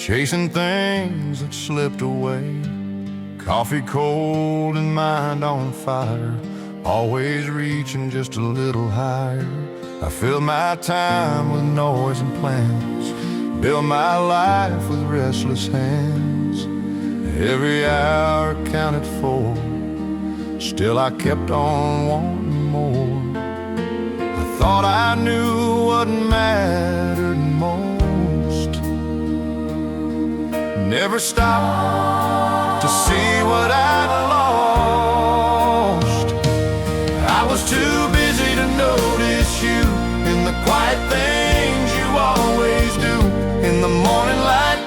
chasing things that slipped away. Coffee cold and mind on fire, always reaching just a little higher. I filled my time with noise and plans, built my life with restless hands. Every hour counted for, still I kept on wanting more. I thought I knew what mattered most, never stopped to see what I'd lost. I was too busy to notice you in the quiet things you always do, in the morning light,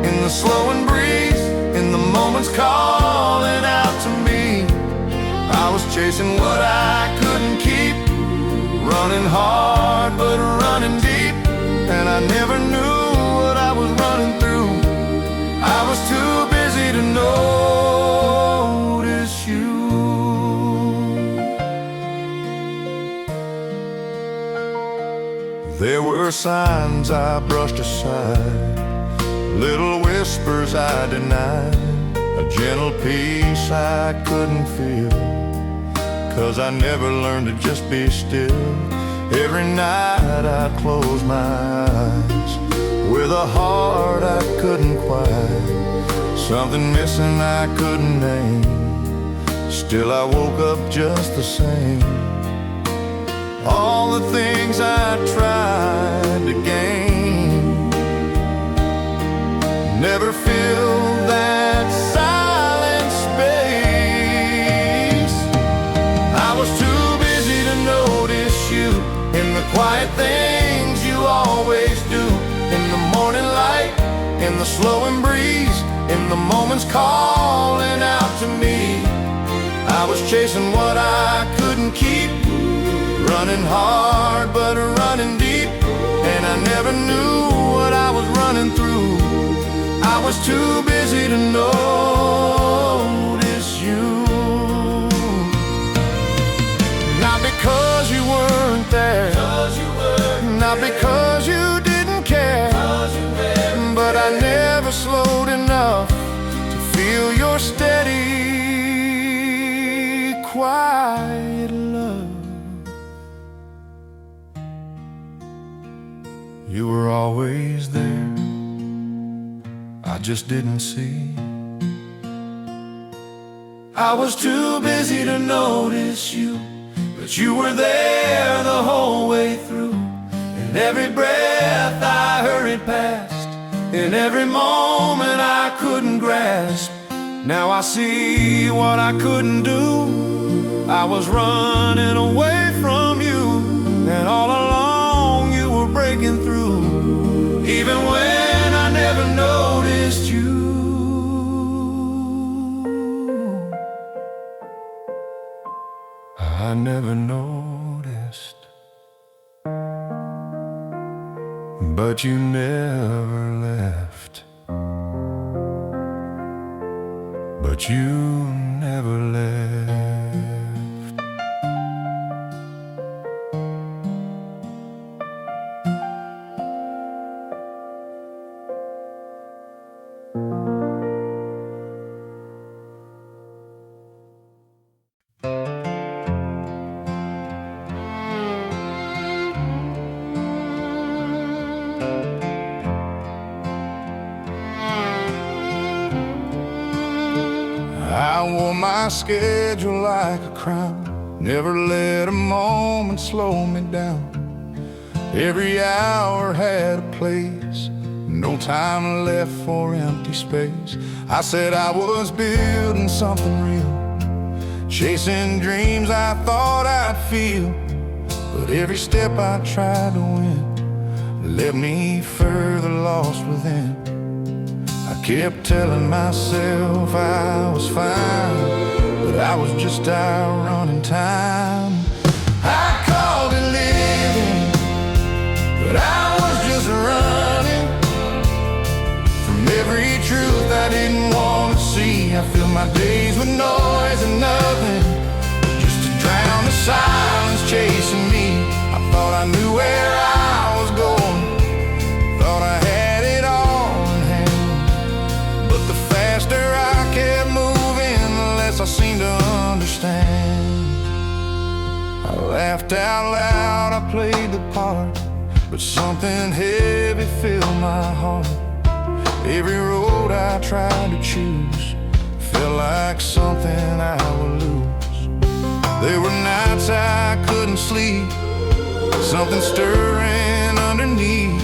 in the slowing breeze, in the moments calling out to me. I was chasing what I couldn't keep, running hard but running deep, and I never knew what I was running through. I was too busy to notice you. There were signs I brushed aside, little whispers I denied, a gentle peace I couldn't feel, 'cause I never learned to just be still. Every night I'd close my eyes with a heart I couldn't quiet, something missing I couldn't name. Still I woke up just the same. All the things I tried to gain never filled that silent space. I was too busy to notice you in the quiet things you always do, in the morning light, in the slowing breeze, in the moments calling out to me. I was chasing what I couldn't keep, running hard but running deep, and I never knew what I was running through. I was too busy to notice you. Not because you weren't there, not because you didn't care, but I never slowed enough to feel your steady, quiet love. You were always there, I just didn't see. I was too busy to notice you, but you were there the whole way through. In every breath I hurried past, in every moment I couldn't grasp. Now I see what I couldn't do. I was running away from you, and all along you were breaking through. Even when I never noticed you, I never noticed. But you never left. But you never left. I wore my schedule like a crown, never let a moment slow me down. Every hour had a place, no time left for empty space. I said I was building something real, chasing dreams I thought I'd feel. But every step I tried to win left me further lost within. I kept telling myself I was fine, but I was just out running time. I called it living, but I was just running from every truth I didn't want to see. I filled my days with noise and nothing, just to drown the silence chasing me. I thought I knew where I was going, thought I had it all in hand. laughed out loud, I played the part, but something heavy filled my heart. Every road I tried to choose felt like something I would lose. There were nights I couldn't sleep, something stirring underneath,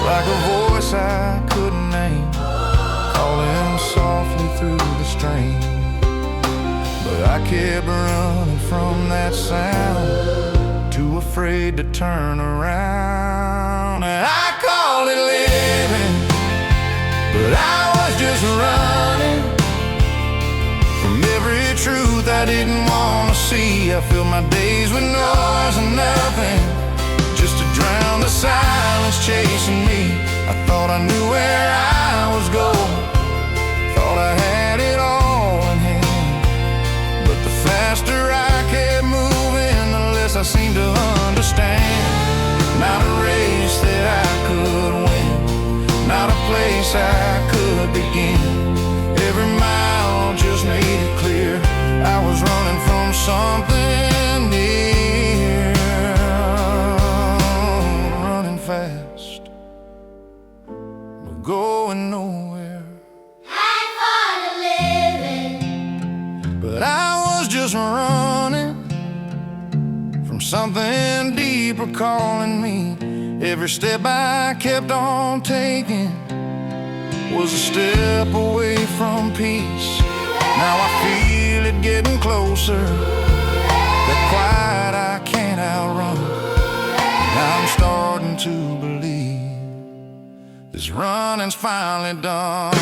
like a voice I couldn't name, calling softly through the strain. But I kept running from that sound, too afraid to turn around. And I called it living, but I was just running from every truth I didn't want to see. I filled my days with noise and nothing, just to drown the silence chasing me. I thought I knew where I was going, thought I had it all in hand. But the faster I kept moving, the less I seemed to understand. Not a race that I could win, not a place I could begin. Every mile just made it clear I was running from something near. Running fast, but going nowhere. I thought of living, But I was just running from something deeper calling me. Every step I kept on taking was a step away from peace. Now I feel it getting closer, that quiet I can't outrun. Now I'm starting to believe this running's finally done.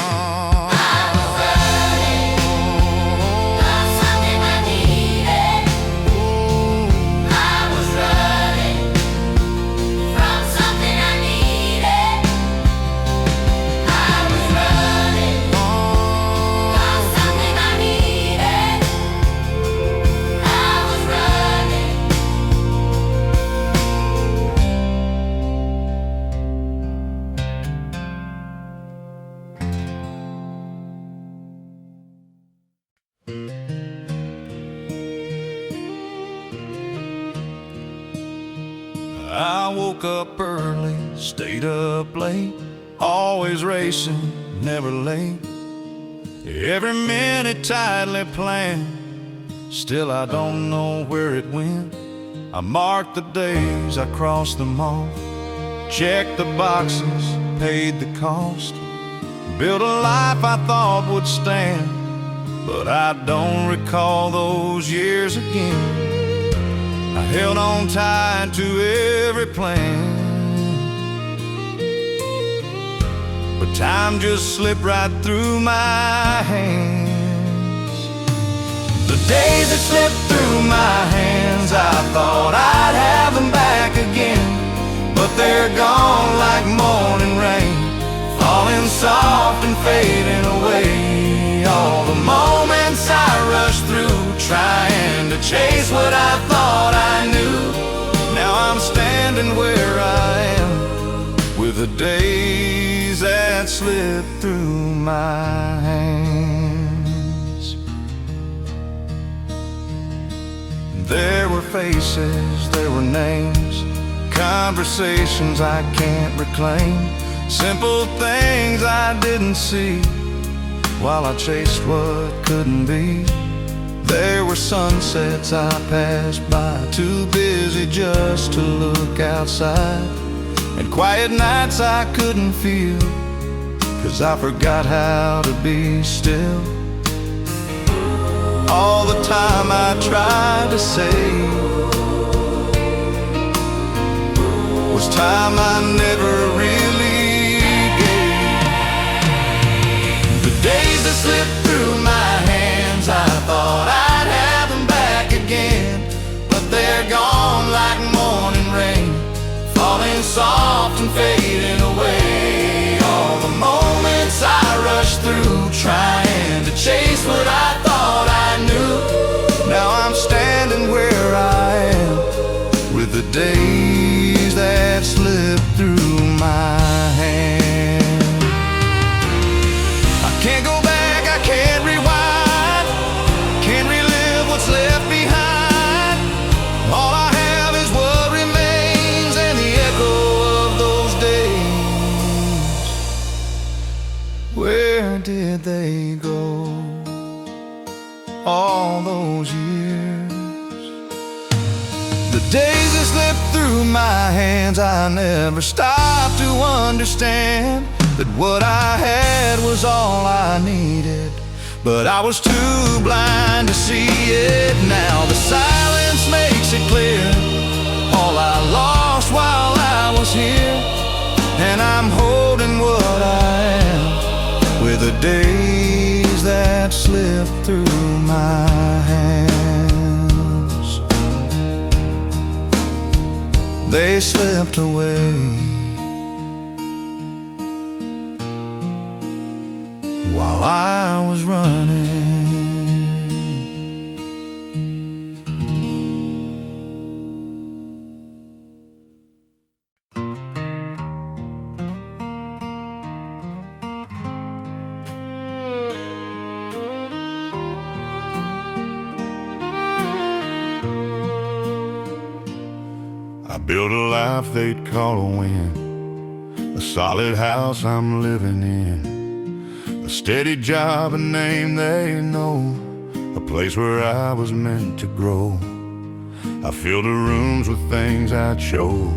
I woke up early, stayed up late, always racing, never late. Every minute tightly planned, still I don't know where it went. I marked the days, I crossed them off, checked the boxes, paid the cost, built a life I thought would stand, but I don't recall those years again. I held on tight to every plan, but time just slipped right through my hands. The days that slipped through my hands, I thought I'd have them back again, but they're gone like morning rain, falling soft and fading away. All the moments I rushed through, trying to chase what I thought I knew. Now I'm standing where I am, with the days that slipped through my hands. There were faces, there were names, conversations I can't reclaim, simple things I didn't see while I chased what couldn't be. There were sunsets I passed by, too busy just to look outside, and quiet nights I couldn't feel, 'cause I forgot how to be still. All the time I tried to save was time I never really gave. The days that slipped through my hands, I thought I'd have them back again, but they're gone like morning rain, falling soft and fading away. All the moments I rushed through, trying to chase what I thought I knew. Now I'm standing where I am, with the days that slipped through my did they go? All those years, the days that slipped through my hands, I never stopped to understand that what I had was all I needed. But I was too blind to see it. Now the silence makes it clear, all I lost while I was here. And I'm holding what I am with the days that slip through my hands. They slipped away while I was running. I built a life they'd call a win, a solid house I'm living in, a steady job, a name they know, a place where I was meant to grow. I filled the rooms with things I chose,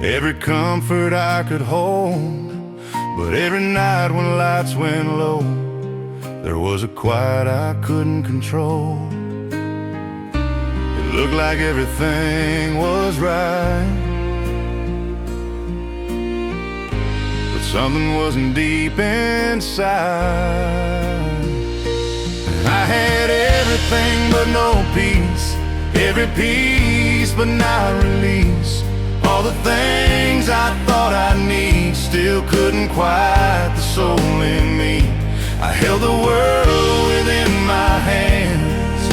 every comfort I could hold. But every night when lights went low, there was a quiet I couldn't control. It looked like everything was right, but something wasn't deep inside. I had everything but no peace, every piece but not release. All the things I thought I'd need still couldn't quiet the soul in me. I held the world within my hands,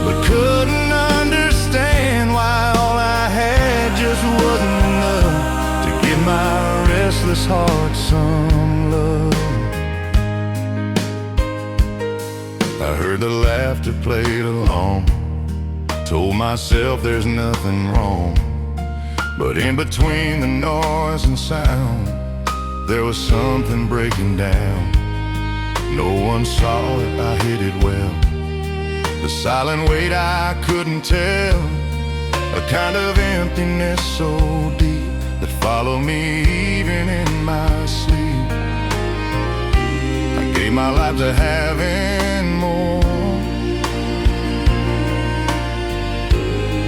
but couldn't understand why all I had just wasn't enough to give my restless heart some love. I heard the laughter played along, told myself there's nothing wrong. But in between the noise and sound, there was something breaking down. No one saw it, I hid it well. The silent weight I couldn't tell, a kind of emptiness so deep that followed me even in my sleep. I gave my life to having more,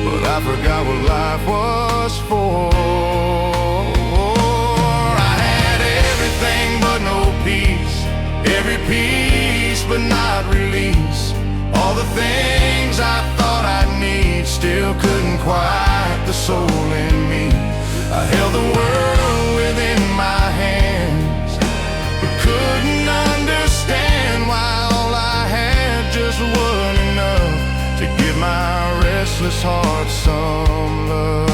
but I forgot what life was for. I had everything but no peace, every piece but not release. All the things I thought I'd need still couldn't quiet the soul in me. I held the world within my hands, but couldn't understand why all I had just wasn't enough to give my restless heart some love.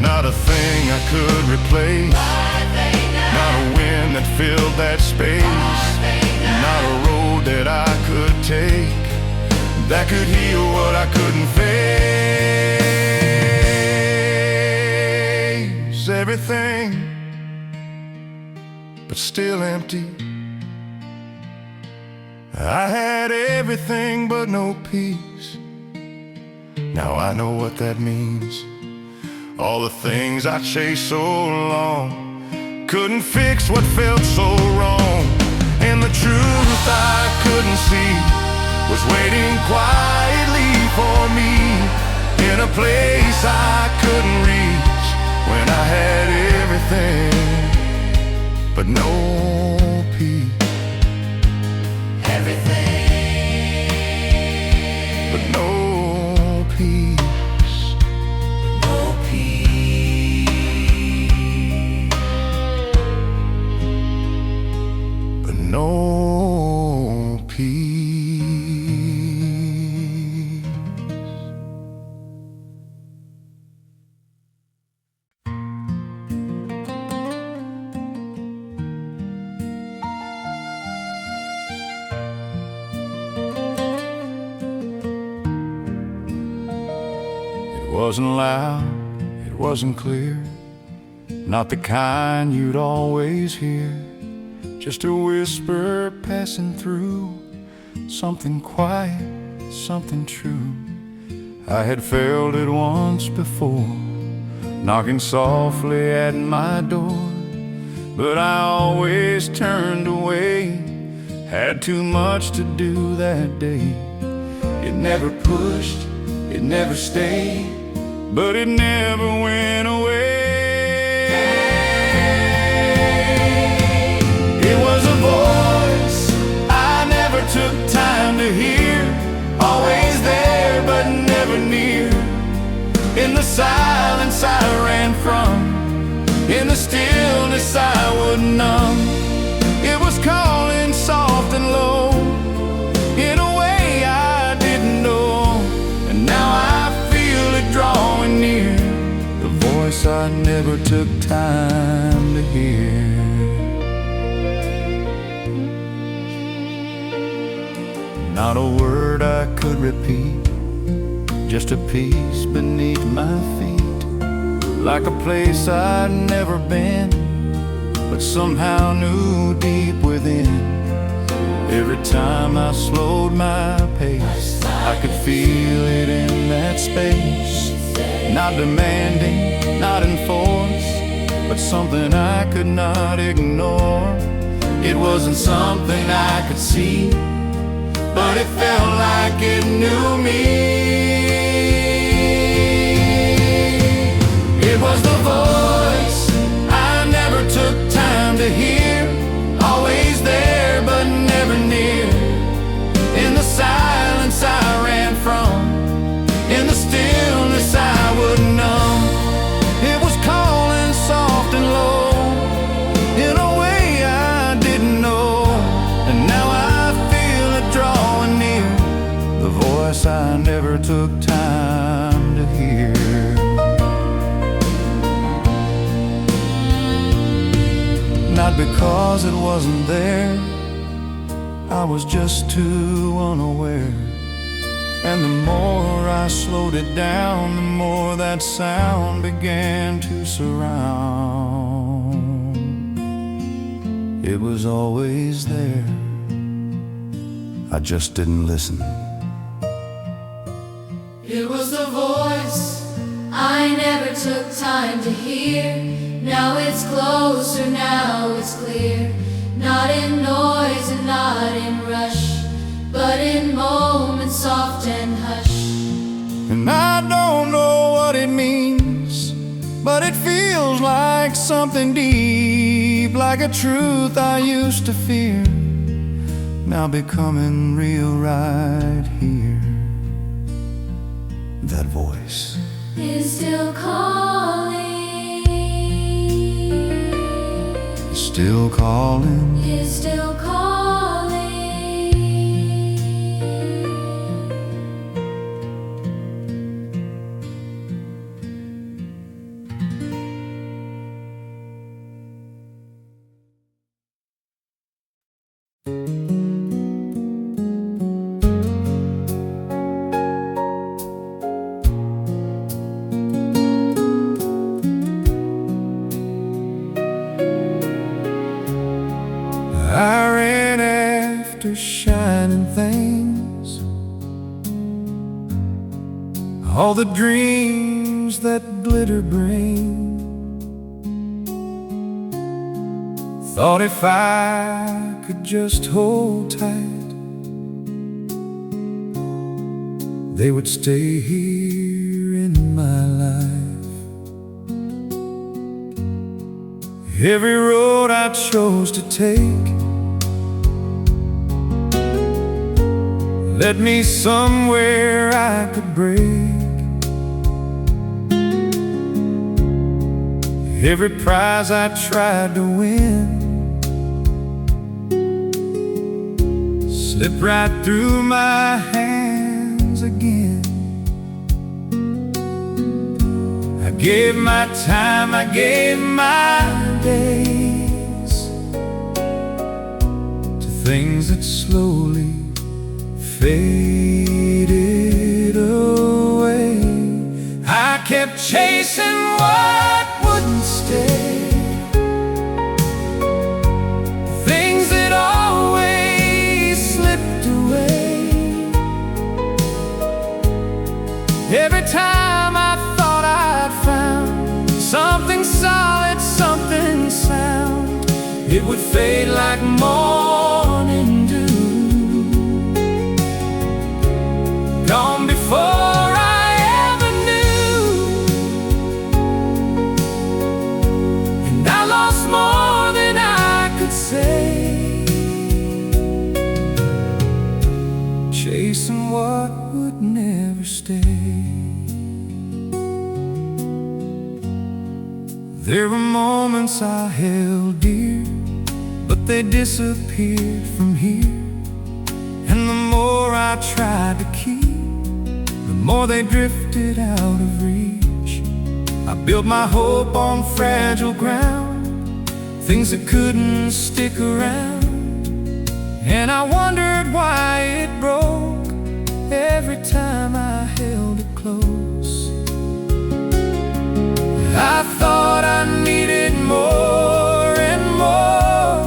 Not a thing I could replace, not a wind that filled that space, not a road that I could take that could heal what I couldn't face. Everything, but still empty. I had everything but no peace. Now I know what that means. All the things I chased so long couldn't fix what felt so wrong. And the truth I couldn't see was waiting quietly for me in a place I couldn't reach when I had everything but no peace. But no peace, no peace, but no peace. It wasn't loud, it wasn't clear, not the kind you'd always hear, just a whisper passing through, something quiet, something true. I had felt it once before, knocking softly at my door, but I always turned away, had too much to do that day. It never pushed, it never stayed, but it never went away. It was a voice I never took time to hear, always there but never near. In the silence I ran from, in the stillness I would numb. It was calling soft and low, in a way I didn't know, and now I feel it drawing near, the voice I never took time to hear. Not a word I could repeat, just a piece beneath my feet, like a place I'd never been, but somehow knew deep within. Every time I slowed my pace, I could feel it in that space, not demanding, not enforced, but something I could not ignore. It wasn't something I could see, but it felt like it knew me. It was the voice I never took time to hear, always there but never near. In the silence I ran from, in the stillness I would numb. It was calling soft and low, in a way I didn't know, and now I feel it drawing near, the voice I never took time to hear. Not because it wasn't there, I was just too unaware. And the more I slowed it down, the more that sound began to surround. It was always there, I just didn't listen. It was the voice I never took time to hear. Now it's closer, now it's clear, not in noise and not in rush, but in moments soft and hush. And I don't know what it means, but it feels like something deep, like a truth I used to fear, now becoming real right here. That voice is still calling, still calling, is still calling. I ran after shining things, all the dreams that glitter bring. Thought if I could just hold tight, they would stay here in my life. Every road I chose to take led me somewhere I could break. Every prize I tried to win slipped right through my hands again. I gave my time, I gave my days to things that slowly faded away. I kept chasing what wouldn't stay. something sound, it would fade like morning dew, gone before I ever knew. And I lost more than I could say, chasing what would never stay. There were moments I held dear, but they disappeared from here. And the more I tried to keep, the more they drifted out of reach. I built my hope on fragile ground, things that couldn't stick around. And I wondered why it broke every time I held it close. I thought I needed more and more,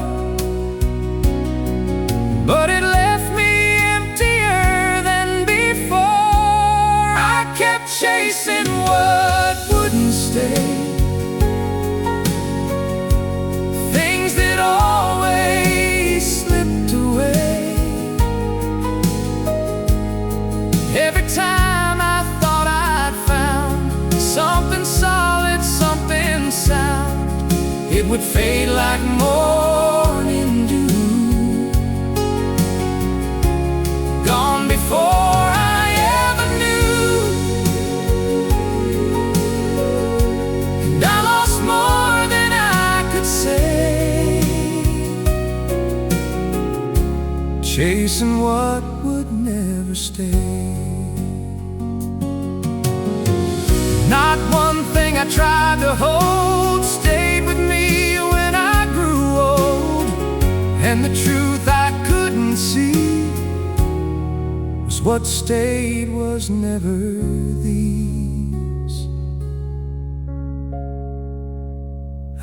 but it left me emptier than before. I kept chasing what wouldn't stay, things that always slipped away. Every time I thought I'd found something solid, something sound, it would fade like morning dew, gone before I ever knew. And I lost more than I could say, chasing what would never stay. Not one thing I tried to hold stayed with me when I grew old. And the truth I couldn't see was what stayed was never these.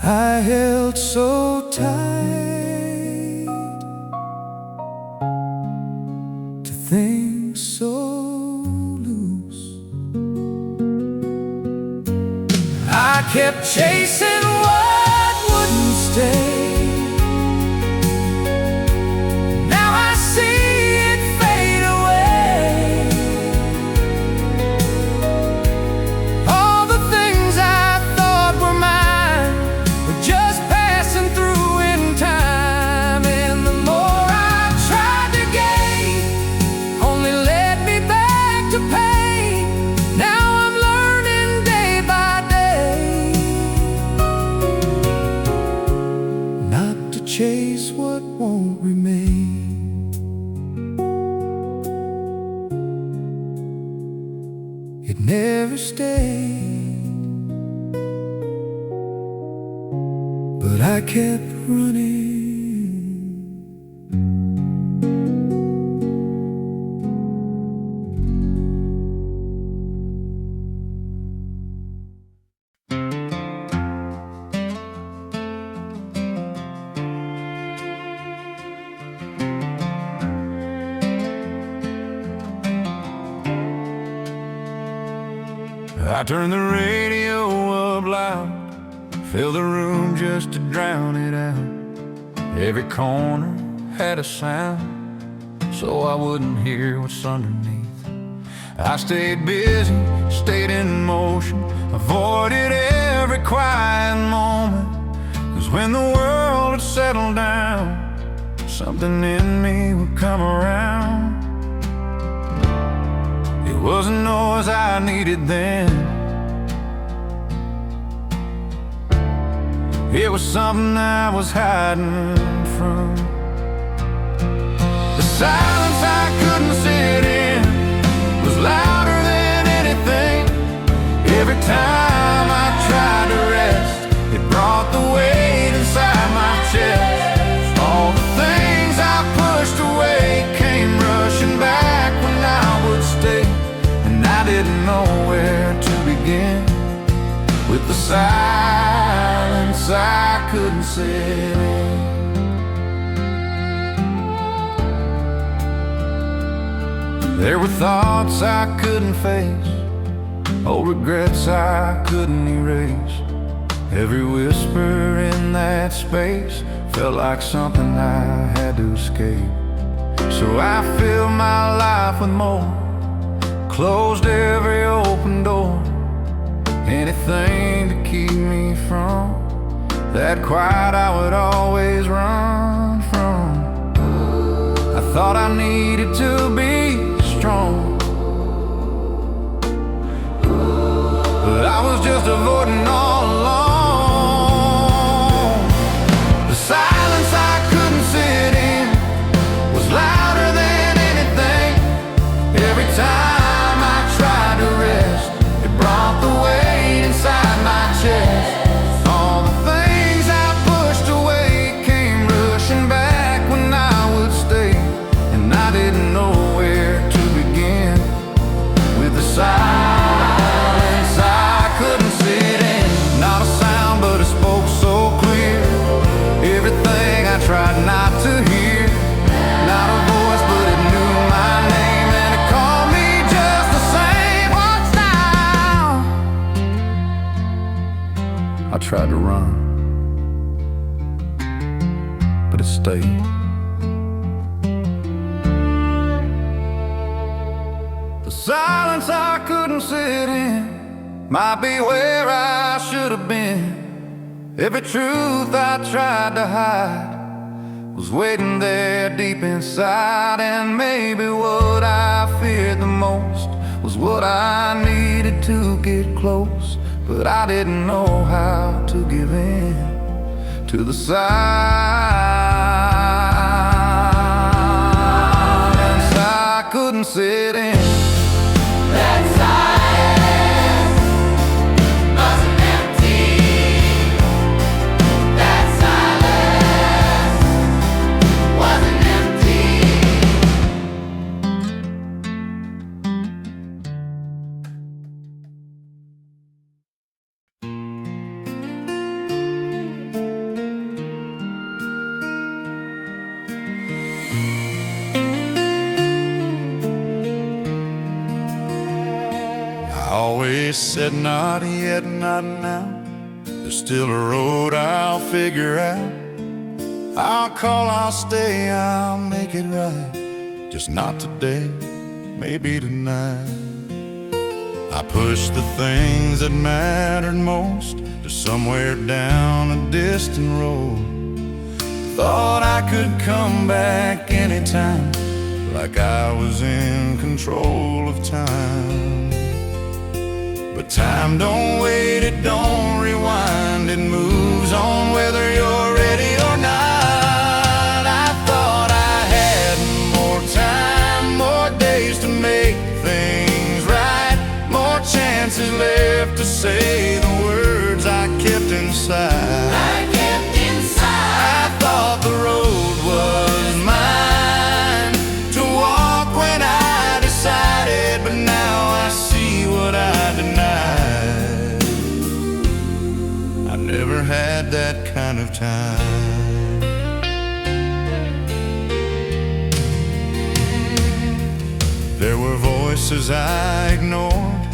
I held so tight to things so loose. I kept chasing what wouldn't stay. Now I see it fade away. All the things I thought were mine were just passing through in time. And the more I tried to gain only led me back to pain. Now I'm learning day by day not to chase what won't remain. It never stayed, but I kept running. I turned the radio up loud, fill the room just to drown it out. Every corner had a sound, so I wouldn't hear what's underneath. I stayed busy, stayed in motion, avoided every quiet moment. 'Cause when the world had settled down, something in me would come around. It was a noise I needed then. It was something I was hiding from. The silence I couldn't sit in was louder than anything. Every time I tried to rest, it brought the weight inside my chest. All the things I pushed away came rushing back when I would stay. And I didn't know where to begin with the silence I couldn't sit in. There were thoughts I couldn't face, old regrets I couldn't erase. Every whisper in that space felt like something I had to escape. So I filled my life with more, closed every open door, anything to keep me from that quiet I would always run from. I thought I needed to be strong, but I was just avoiding all along. The silence I couldn't sit in was louder than anything. Every time I tried to rest, it brought the weight inside my chest. All the things I pushed away came rushing back when I would stay, and I didn't know where to begin with the silence I couldn't sit in. Not a sound, but it spoke so clear, everything I tried not to hear. Not a voice, but it knew my name, and it called me just the same. What's now? I tried to run, but it stayed. The silence I couldn't sit in might be where I should have been. Every truth I tried to hide was waiting there deep inside, and maybe what I feared the most was what I needed to get close. But I didn't know how to give in to the silence I couldn't sit in. That silence wasn't empty. That silence wasn't empty. I always said not yet, not now. There's still a road I'll figure out. I'll call, I'll stay, I'll make it right. Just not today, maybe tonight. I pushed the things that mattered most to somewhere down a distant road. Thought I could come back anytime, like I was in control of time. But time don't wait, it don't rewind, it moves on whether you're ready or not. I thought I had more time, more days to make things right, more chances left to say the words I kept inside. I kept inside. I thought the road was mine to walk when I decided, but now I see what I denied. I never had that kind of time. There were voices I ignored,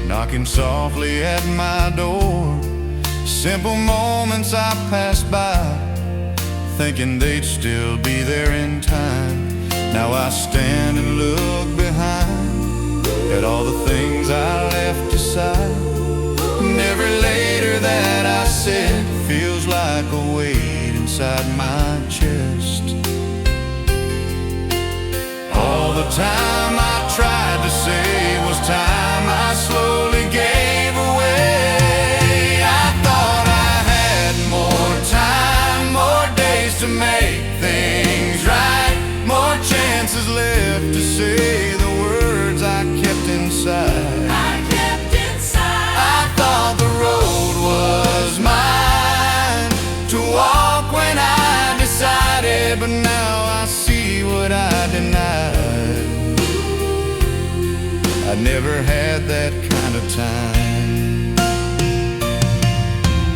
knocking softly at my door. Simple moments I passed by, thinking they'd still be there in time. Now I stand and look behind at all the things I left aside. And every later that I said feels like a weight inside my chest. All the time I tried to say was time I slowly gave away. I thought I had more time, more days to make things right, more chances left to say the words I kept inside. I kept inside. I thought the road was mine to walk when I decided, but now I see what I denied. I never had that kind of time.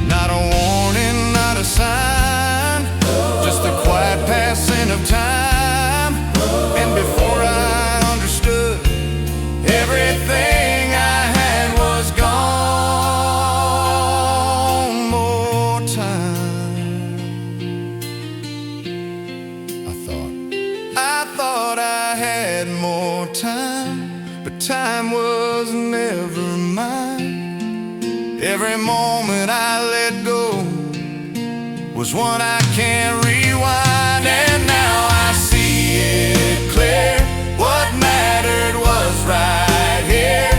Not a warning, not a sign, just a quiet passing of time. And before I understood, everything I had was gone. was one I can't rewind. And now I see it clear, what mattered was right here.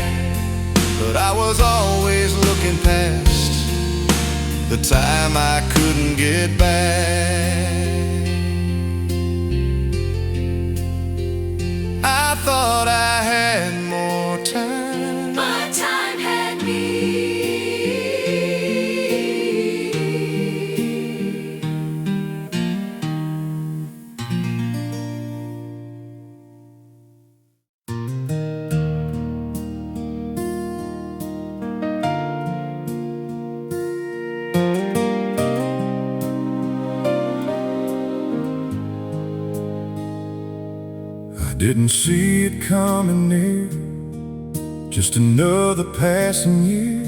But I was always looking past the time I couldn't get back. I thought I had more time, but time had me. I didn't see it coming near, just another passing year.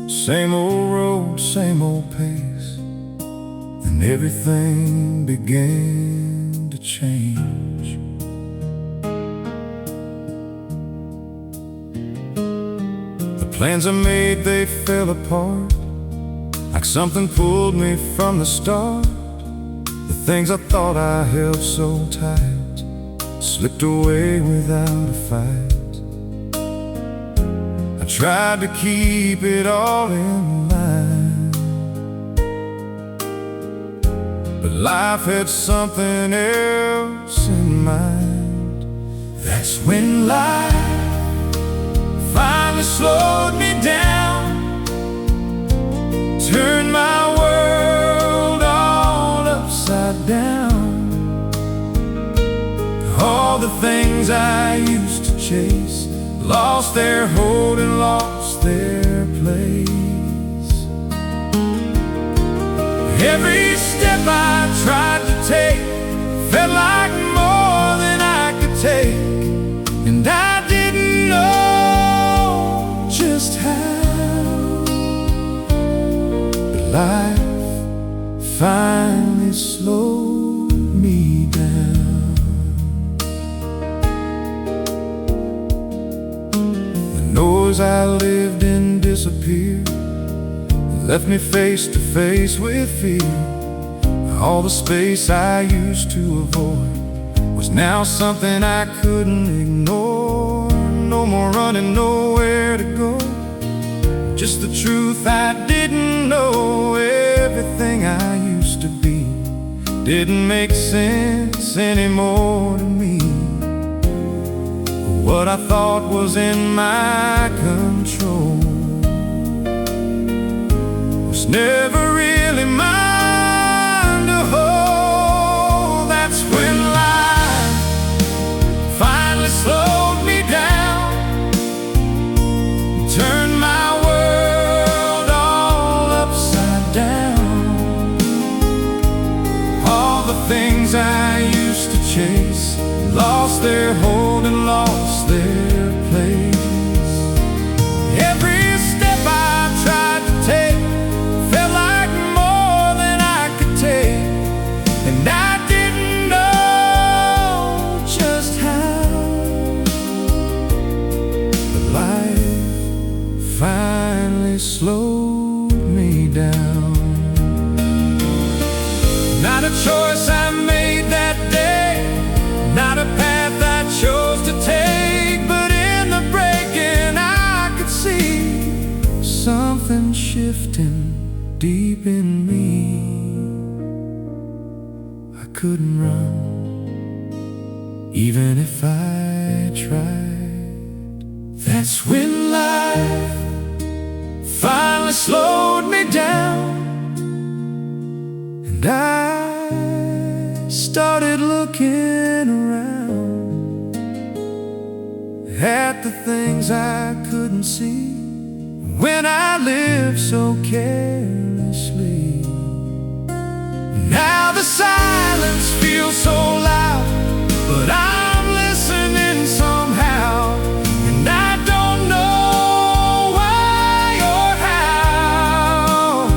Same old road, same old pace, and everything began to change. The plans I made, they fell apart, like something pulled me from the start. The things I thought I held so tight slipped away without a fight. I tried to keep it all in line, but life had something else in mind. That's when life finally slowed me down, turned my world all upside down. All the things I used to chase lost their hold and lost their place. Every step I tried to take felt like more than I could take, and I didn't know just how. But life finally slowed me down. I lived in disappeared, left me face to face with fear. All the space I used to avoid was now something I couldn't ignore. No more running, nowhere to go, just the truth I didn't know. Everything I used to be didn't make sense anymore to me. What I thought was in my control was never really mine to hold. That's when life finally slowed me down, turned my world all upside down. All the things I used to chase lost their hold and lost their place. Every step I tried to take felt like more than I could take, and I didn't know just how. But life finally slowed me down. Not a choice I made that day, not a path I chose to take, but in the breaking I could see something shifting deep in me. I couldn't run, even if I tried. That's when life finally slowed me down, and I started looking around at the things I couldn't see when I lived so carelessly. Now the silence feels so loud, but I'm listening somehow, and I don't know why or how.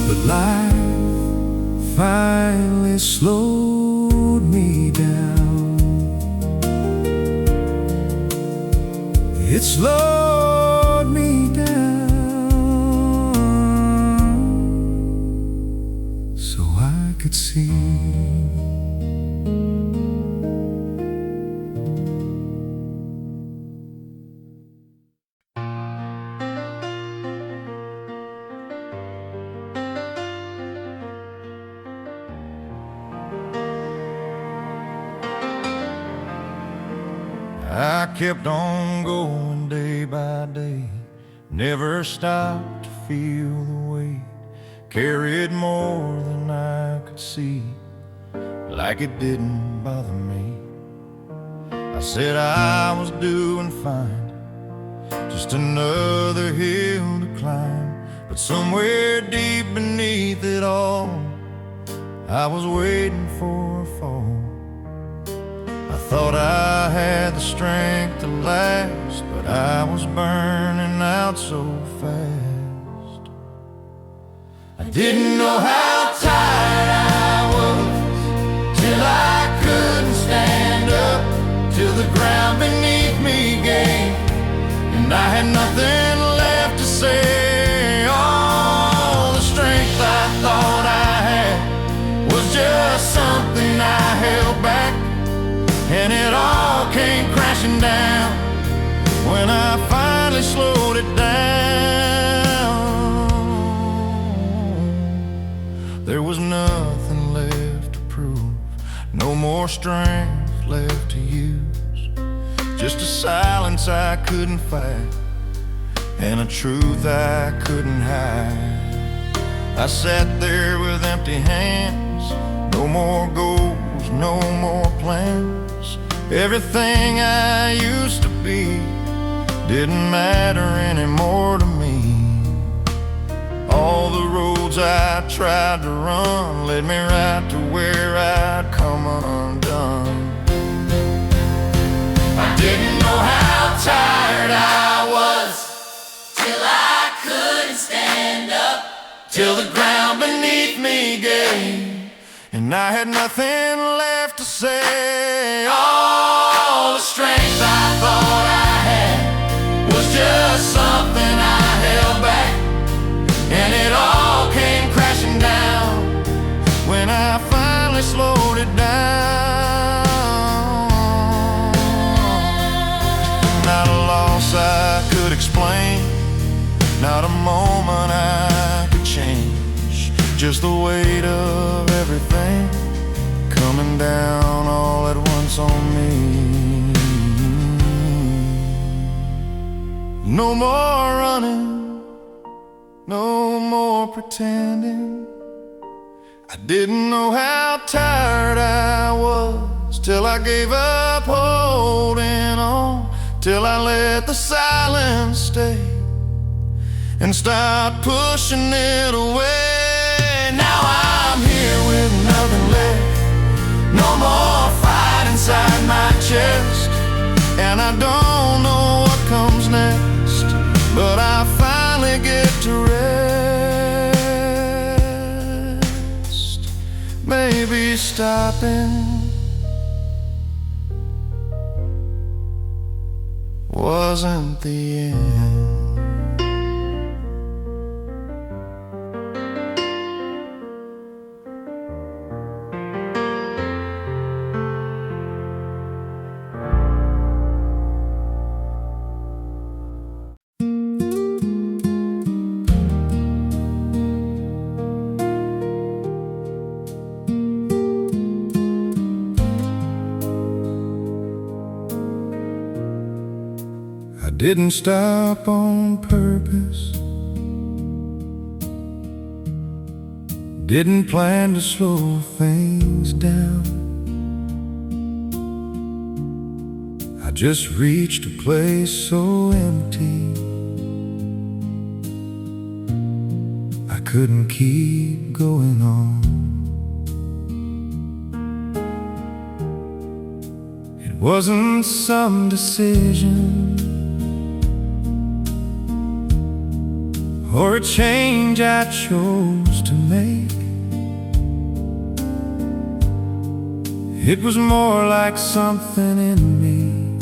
But life finally slowed me down. It slowed me down. could see. I kept on going day by day, never stopped to feel the weight, carried more than I could see, like it didn't bother me. I said I was doing fine, just another hill to climb, but somewhere deep beneath it all, I was waiting for a fall. I thought I had the strength to last, but I was burning out so fast. I didn't know how tired I was till I couldn't stand up, till the ground beneath me gave, and I had nothing left to say. All the strength I thought I had was just something I held back, and it all came crashing down when I finally slowed it down. There was nothing left to prove, no more strength left to use, just a silence I couldn't fight, and a truth I couldn't hide. I sat there with empty hands, no more goals, no more plans. Everything I used to be didn't matter anymore to me. All the roads I tried to run led me right to where I'd come undone. I didn't know how tired I was till I couldn't stand up, till the ground beneath me gave, and I had nothing left to say. All the strength I thought I had was just something I held back, and it all came crashing down when I finally slowed it down. Not a loss I could explain, not a moment I could change, just the weight of everything coming down all at once on me. No more running, no more pretending. I didn't know how tired I was till I gave up holding on, till I let the silence stay and start pushing it away. Now I'm here with nothing left, no more fight inside my chest, and I don't know what comes next, but I finally get to rest. Maybe stopping wasn't the end. Didn't stop on purpose, didn't plan to slow things down. I just reached a place so empty I couldn't keep going on. It wasn't some decision or a change I chose to make. It was more like something in me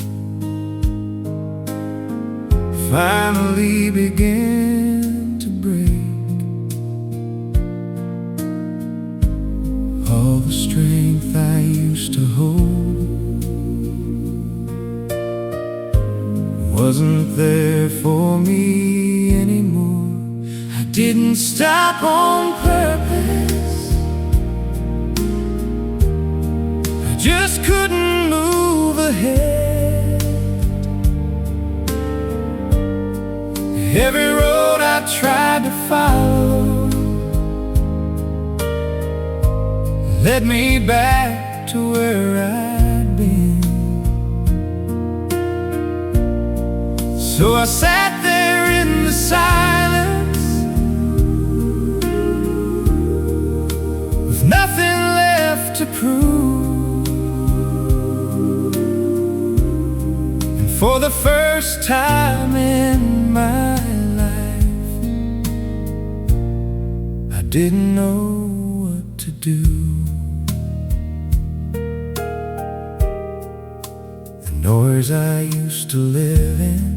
finally began to break. All the strength I used to hold wasn't there for me anymore. I didn't stop on purpose, I just couldn't move ahead. Every road I tried to follow led me back to where I'd been. So I sat there in the silence with nothing left to prove. And for the first time in my life, I didn't know what to do. The noise I used to live in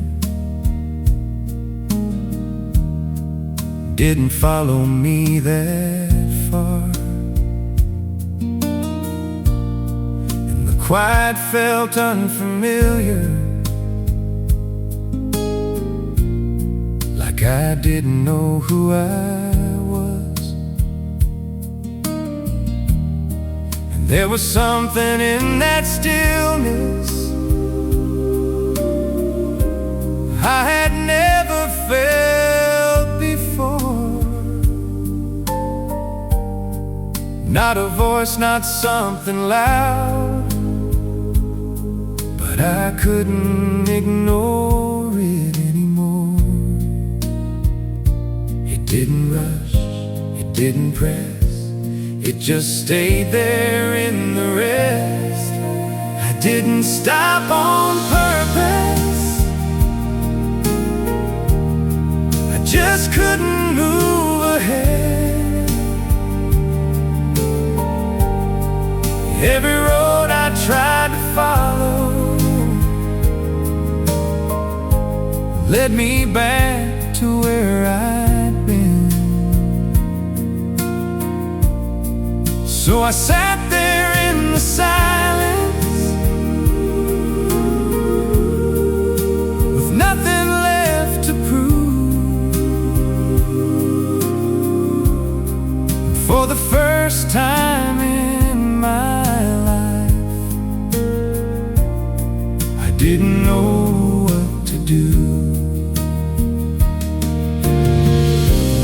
didn't follow me that far, and the quiet felt unfamiliar, like I didn't know who I was. And there was something in that stillness I had never felt before. Not a voice, not something loud, but I couldn't ignore it anymore. It didn't rush, it didn't press, it just stayed there in the rest. I didn't stop on purpose, just couldn't move ahead. Every road I tried to follow led me back to where I'd been. So I sat there in the silence with nothing left to prove. For the first time in my life, I didn't know what to do.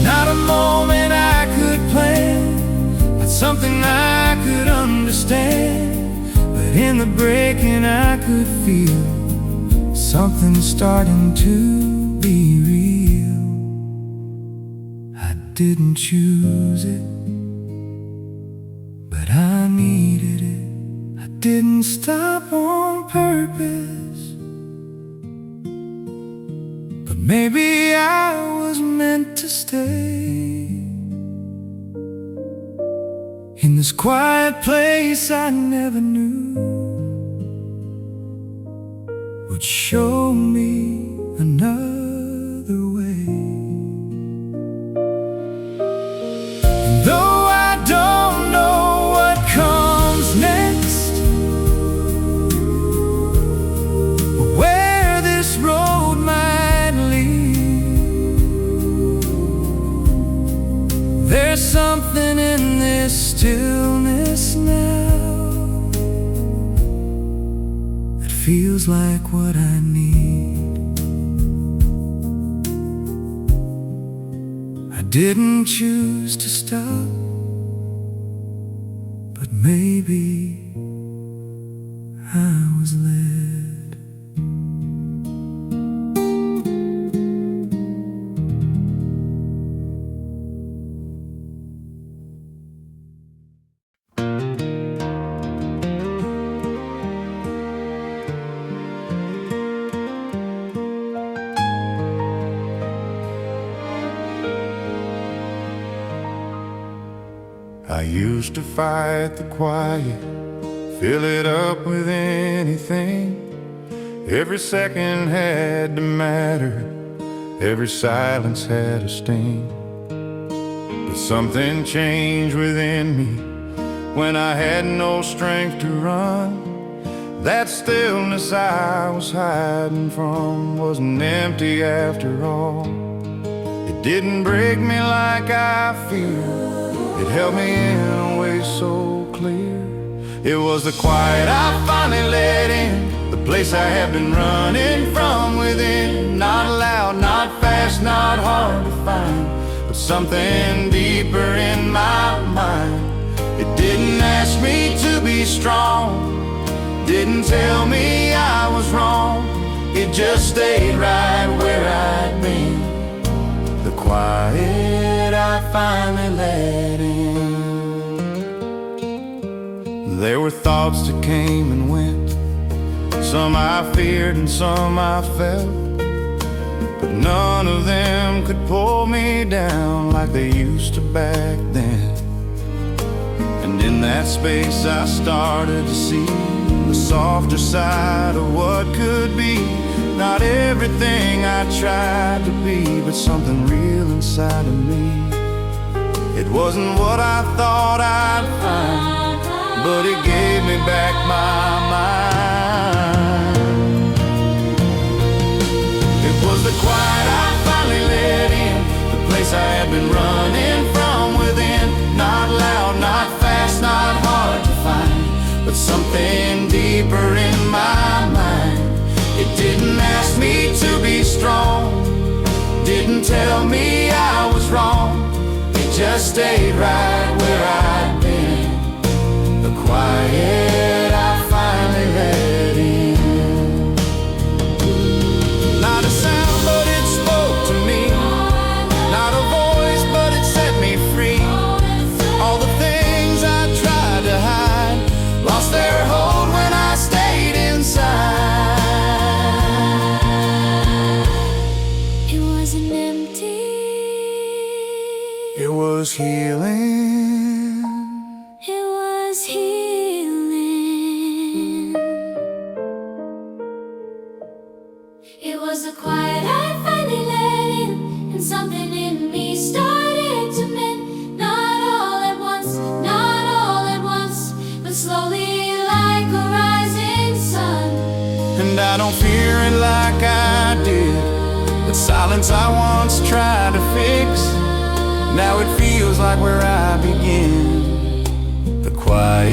Not a moment I could plan, not something I could understand, but in the breaking I could feel something starting to be real. I didn't choose it, but I needed it. I didn't stop on purpose, but maybe I was meant to stay in this quiet place I never knew would show me another way. And though I don't know what comes next, or where this road might lead, there's something in this stillness now that feels like what I need. I didn't choose to stop, but maybe I was led. I used to fight the quiet, fill it up with anything. Every second had to matter, every silence had a sting. But something changed within me when I had no strength to run. That stillness I was hiding from wasn't empty after all. It didn't break me like I feared, it held me in a way so clear. It was the quiet I finally let in, the place I had been running from within. Not loud, not fast, not hard to find, but something deeper in my mind. It didn't ask me to be strong, didn't tell me I was wrong. It just stayed right where I'd been, the quiet I finally let in. There were thoughts that came and went, some I feared and some I felt, but none of them could pull me down like they used to back then. And in that space I started to see the softer side of what could be. Not everything I tried to be, but something real inside of me. It wasn't what I thought I'd find, but it gave me back my mind. It was the quiet I finally let in, the place I had been running from within. Not loud, not fast, not hard to find, but something deeper in my mind. It didn't ask me to be strong, didn't tell me I was wrong. It just stayed right where I'd been, the quiet I finally let in. Not a sound, but it spoke to me. Not a voice, but it set me free. All the things I tried to hide lost their hold when I stayed inside. It wasn't empty, It was healing. it was healing. It was the quiet I finally let in, and something in me started to mend. Not all at once, not all at once, but slowly like a rising sun. And I don't fear it like I did, the silence I once tried to fix. Now it feels like where I begin, the quiet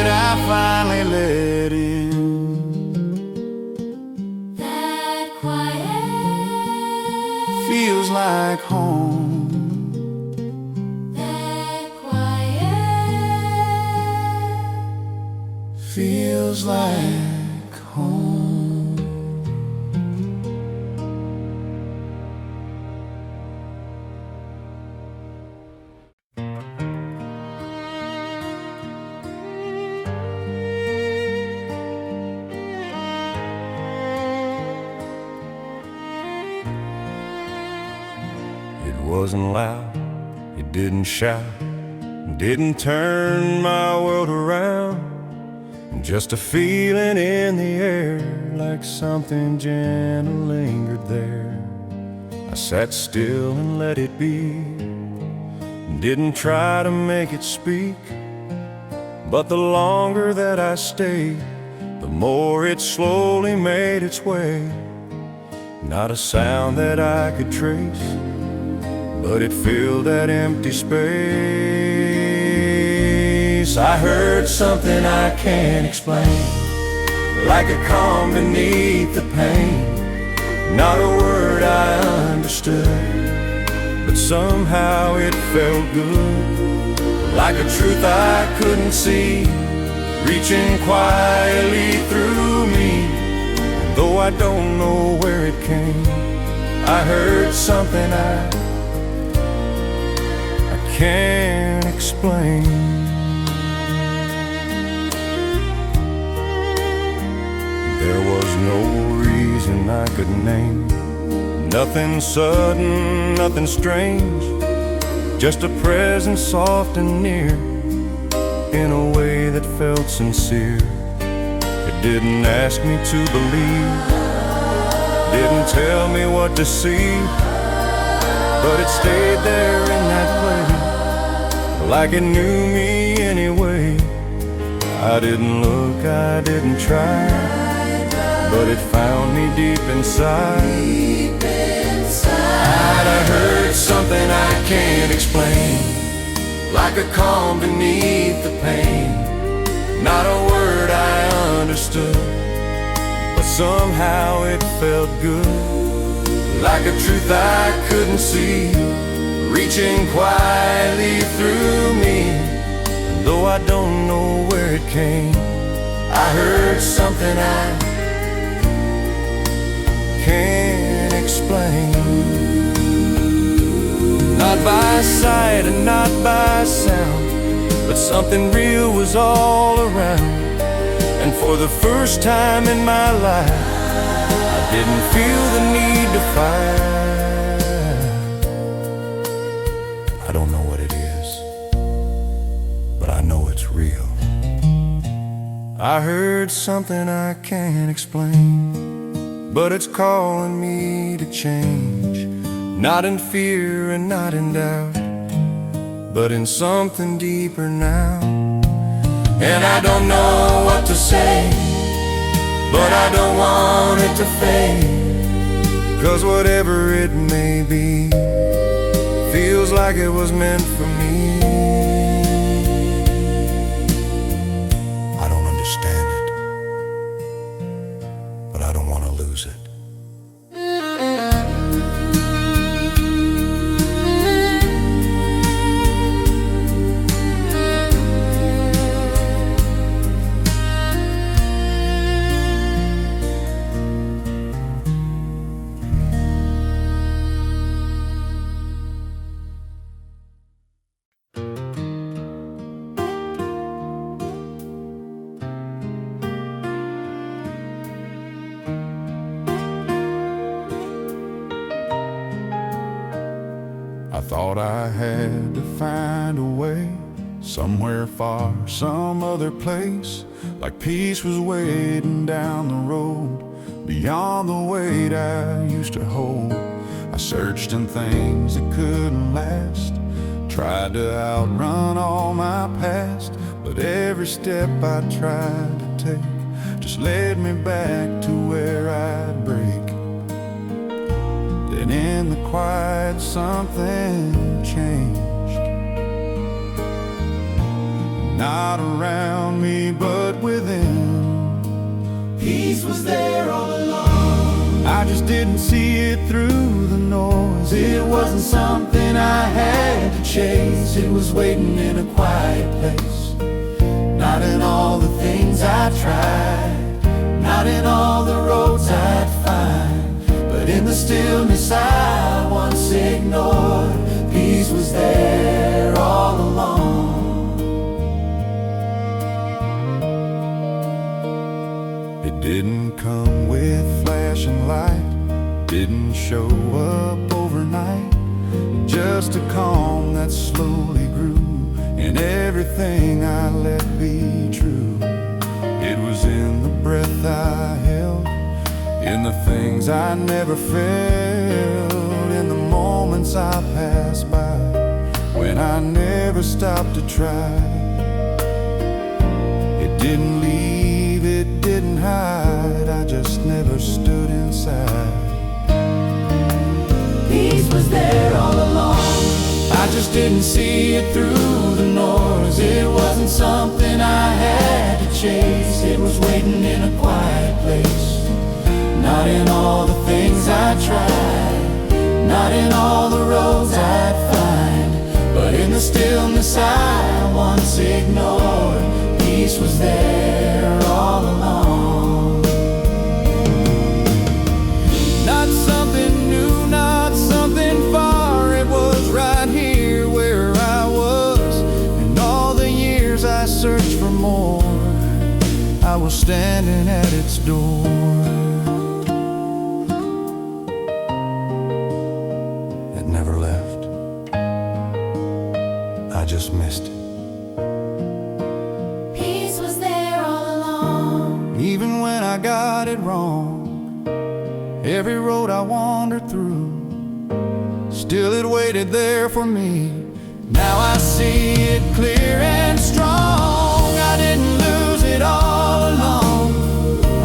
I finally let in. That quiet Feels like home. that quiet Feels like home. It wasn't loud, it didn't shout, didn't turn my world around. Just a feeling in the air, like something gentle lingered there. I sat still and let it be, didn't try to make it speak. But the longer that I stayed, the more it slowly made its way. Not a sound that I could trace, but it filled that empty space. I heard something I can't explain, like a calm beneath the pain. Not a word I understood, but somehow it felt good, like a truth I couldn't see, reaching quietly through me. Though I don't know where it came, I heard something I can't explain. There was no reason I could name, nothing sudden, nothing strange, just a presence soft and near, in a way that felt sincere. It didn't ask me to believe, didn't tell me what to see, but it stayed there in that place, like it knew me anyway. I didn't look, I didn't try, but it found me deep inside. I heard something I can't explain, like a calm beneath the pain. Not a word I understood, but somehow it felt good, like a truth I couldn't see, reaching quietly through me. And though I don't know where it came, I heard something I can't explain. Not by sight and not by sound, but something real was all around. And for the first time in my life, I didn't feel the need to fight. I don't know what it is, but I know it's real. I heard something I can't explain, but it's calling me to change. Not in fear and not in doubt, but in something deeper now. And I don't know what to say, but I don't want it to fade, 'cause whatever it may be feels like it was meant for me. I don't understand it, but I don't want to lose it. I thought I had to find a way, somewhere far, some other place, like peace was waiting down the road, beyond the weight I used to hold. I searched in things that couldn't last, tried to outrun all my past, but every step I tried to take just led me back to where I'd break. Then in the quiet something changed, not around me but within. Peace was there all along, I just didn't see it through the noise. It wasn't something I had to chase, it was waiting in a quiet place. Not in all the things I tried, not in all the roads I'd find, but in the stillness I once ignored. Peace was there all along. It didn't come with flashing light, didn't show up overnight, just a calm that slowly grew in everything I let be true. It was in the breath I held, in the things I never felt, in the moments I passed by, when I never stopped to try. It didn't leave, it didn't hide, I just never stood inside. Peace was there all along, I just didn't see it through the noise. It wasn't something I had to chase, it was waiting in a quiet place. Not in all the things I tried, not in all the roads I'd find, but in the stillness I once ignored. Peace was there all along. Not something new, not something far, it was right here where I was. And all the years I searched for more, I was standing at its door. Never left, I just missed it. Peace was there all along, Even when I got it wrong, every road I wandered through, still it waited there for me, Now I see it clear and strong. I didn't lose it all along.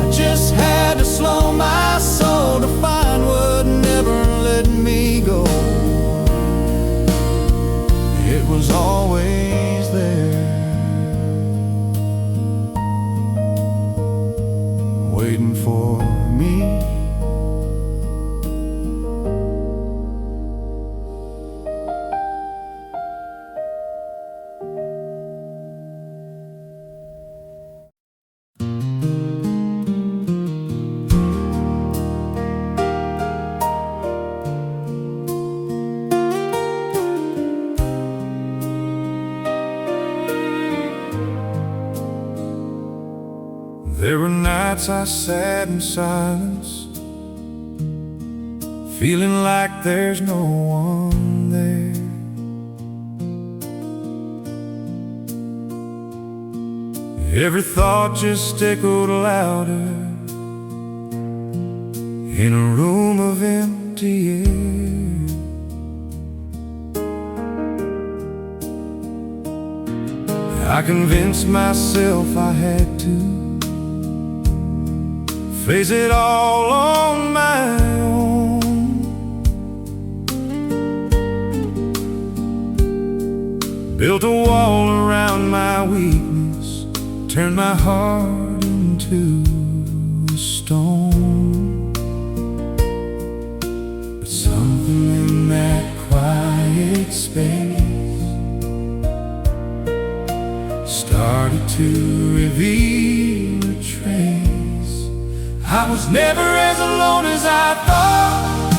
I just had to slow my soul to find what never let me go. It was always there, waiting for me. There were nights I sat in silence, feeling like there's no one there. Every thought just echoed louder in a room of empty air. I convinced myself I had to face it all on my own. Built a wall around my weakness, turned my heart into a stone. But something in that quiet space started to reveal a trace. I was never as alone as I thought,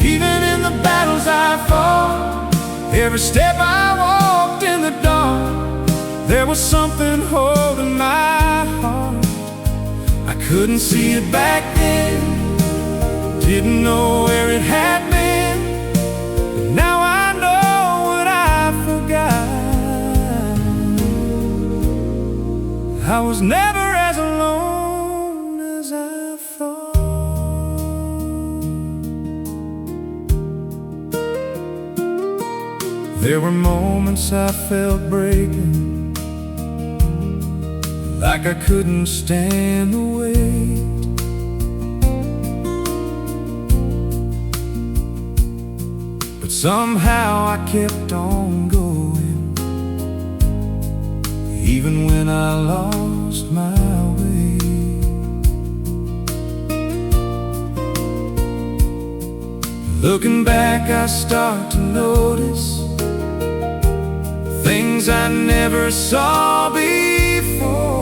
even in the battles I fought. Every step I walked in the dark, there was something holding my heart. I couldn't see it back then, didn't know where it had been, but now I know what I forgot. I was never as alone as I thought. There were moments I felt breaking, like I couldn't stand the weight. But somehow I kept on going, even when I lost my way. Looking back, I start to notice things I never saw before.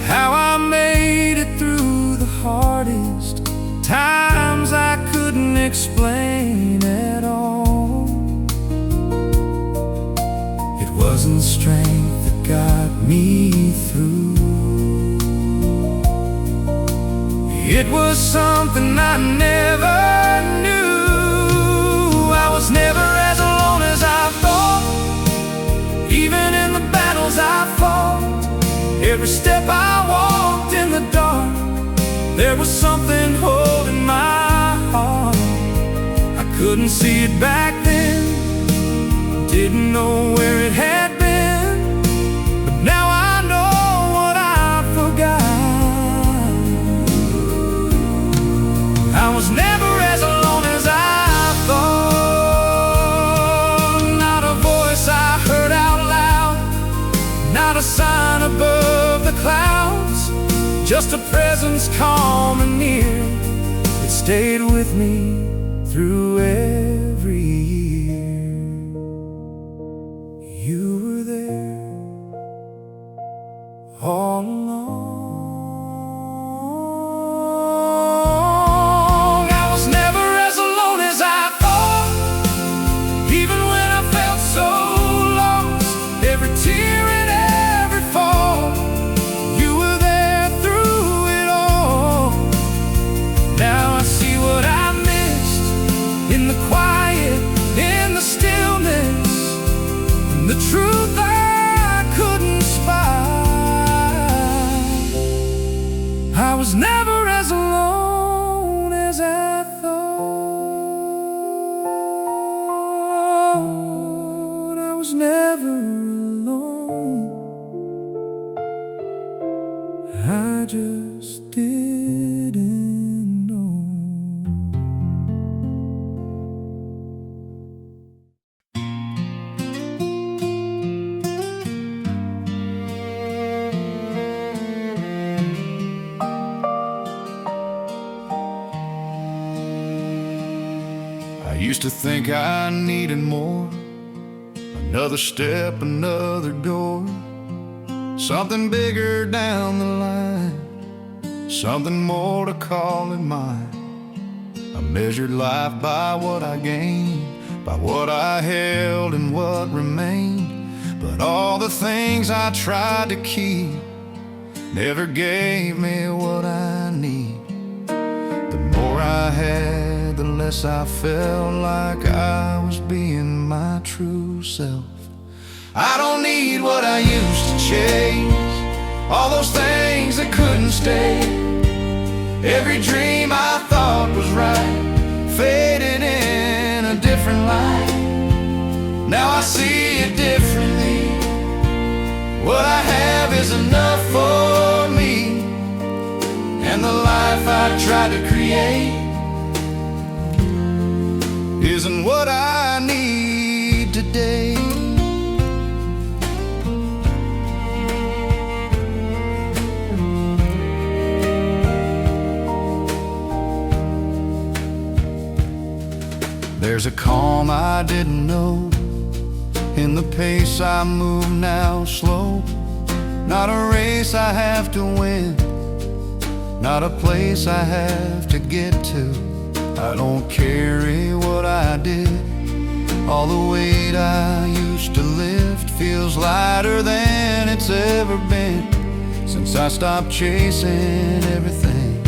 How I made it through the hardest times I couldn't explain at all. It wasn't strength that got me through, it was something I never knew. I was never as alone as I thought, even in the battles I fought. Every step I walked in the dark, there was something holding my heart. I couldn't see it back then, didn't know where it had been, but now I know what I forgot. I was never as alone as I thought. Not a voice I heard out loud, not a sign above the clouds, just a presence calm and near. It stayed with me through every year. You were there all along. I was never as alone as I thought, even when I felt so lost. Every tear and every fall, you were there through it all. Now I see what I missed in the quiet used to think I needed more, another step, another door, something bigger down the line, something more to call it mine. I measured life by what I gained, by what I held and what remained. But all the things I tried to keep never gave me what I need. The more I had, the less I felt like I was being my true self. I don't need what I used to chase, all those things that couldn't stay. Every dream I thought was right faded in a different light. Now I see it differently. What I have is enough for me, and the life I tried to create isn't what I need today. There's a calm I didn't know in the pace I move now, slow. Not a race I have to win, not a place I have to get to. I don't carry what I did, all the weight I used to lift feels lighter than it's ever been since I stopped chasing everything.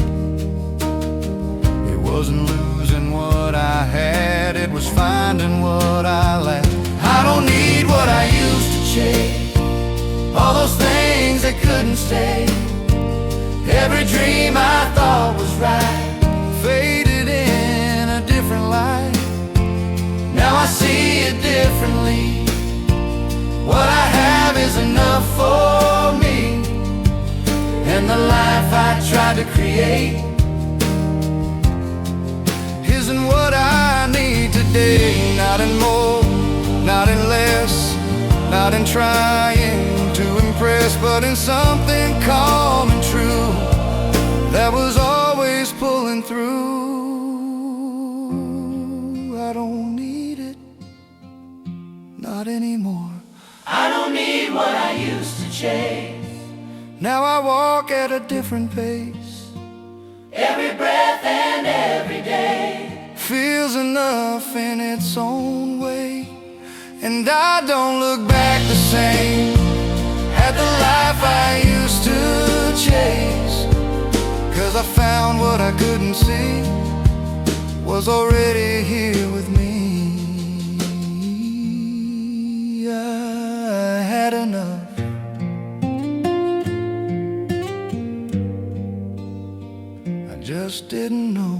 It wasn't losing what I had, it was finding what I lacked. I don't need what I used to chase, all those things that couldn't stay. Every dream I thought was right faded in a different light. Now I see it differently. What I have is enough for me, and the life I tried to create isn't what I need today. Not in more, not in less, not in trying to impress, but in something calm and true that was always pulling through. I don't need it, not anymore. I don't need what I used to chase. Now I walk at a different pace. Every breath and every day feels enough in its own way. And I don't look back the same at the life I used to chase, 'cause I found what I couldn't see was already here with me. I had enough. I just didn't know.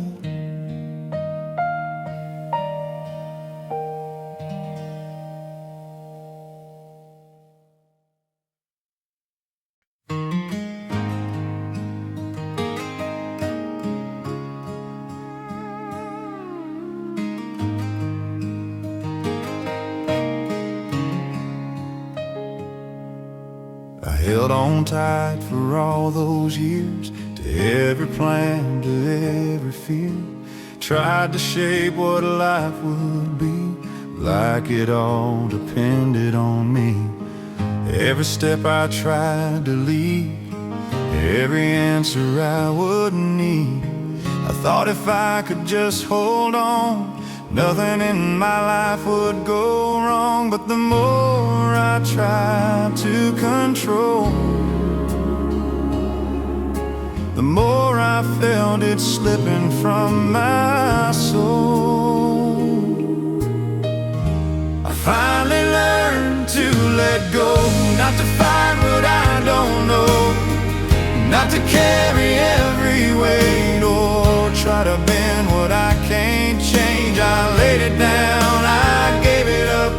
I held on tight for all those years, to every plan, to every fear. Tried to shape what life would be, like it all depended on me. Every step I tried to lead, every answer I would need. I thought if I could just hold on, nothing in my life would go wrong. But the more I tried to control, the more I felt it slipping from my soul. I finally learned to let go, not to find what I don't know, not to carry every weight or try to bend what I can't change. I laid it down, I gave it up,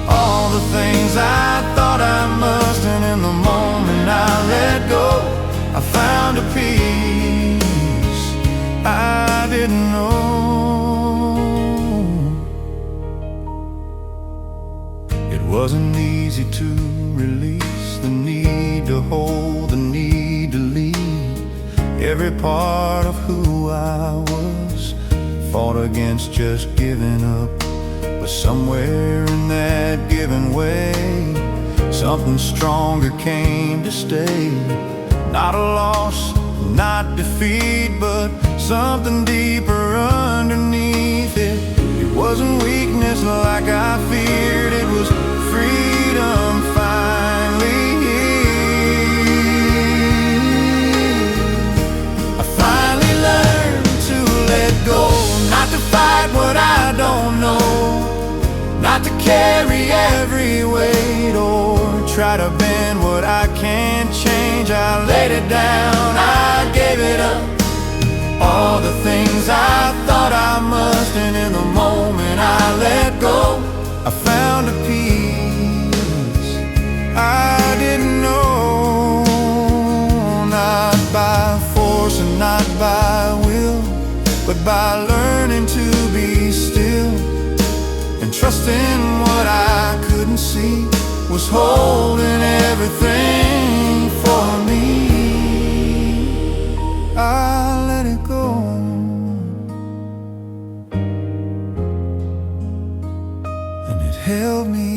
all the things I thought I must. And in the moment I let go, I found a peace I didn't know. It wasn't easy to release the need to hold, the need to leave every part of who I was fought against just giving up. But somewhere in that giving way, something stronger came to stay. Not a loss, not defeat, but something deeper underneath it. It wasn't weakness like I feared, it was freedom finally here. I finally learned to let go, not to fight what I don't know, not to carry every weight or try to bend what I can't change. I laid it down, I gave it up, all the things I thought I must, and in the moment I let go, I found a peace I didn't know. Not by force and not by will, but by learning to be still and trusting what I couldn't see was holding everything for me. I let it go, and it held me.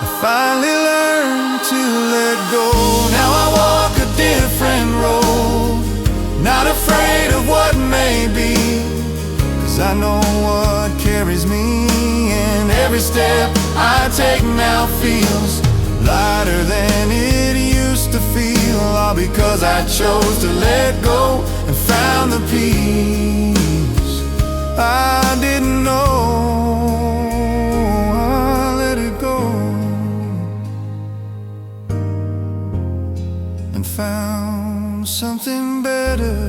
I finally learned to let go. Now I walk a different road, not afraid of what may be, 'cause I know what carries me, and every step I take now feels lighter than it used to feel, all because I chose to let go and found the peace I didn't know. I let it go and found something better.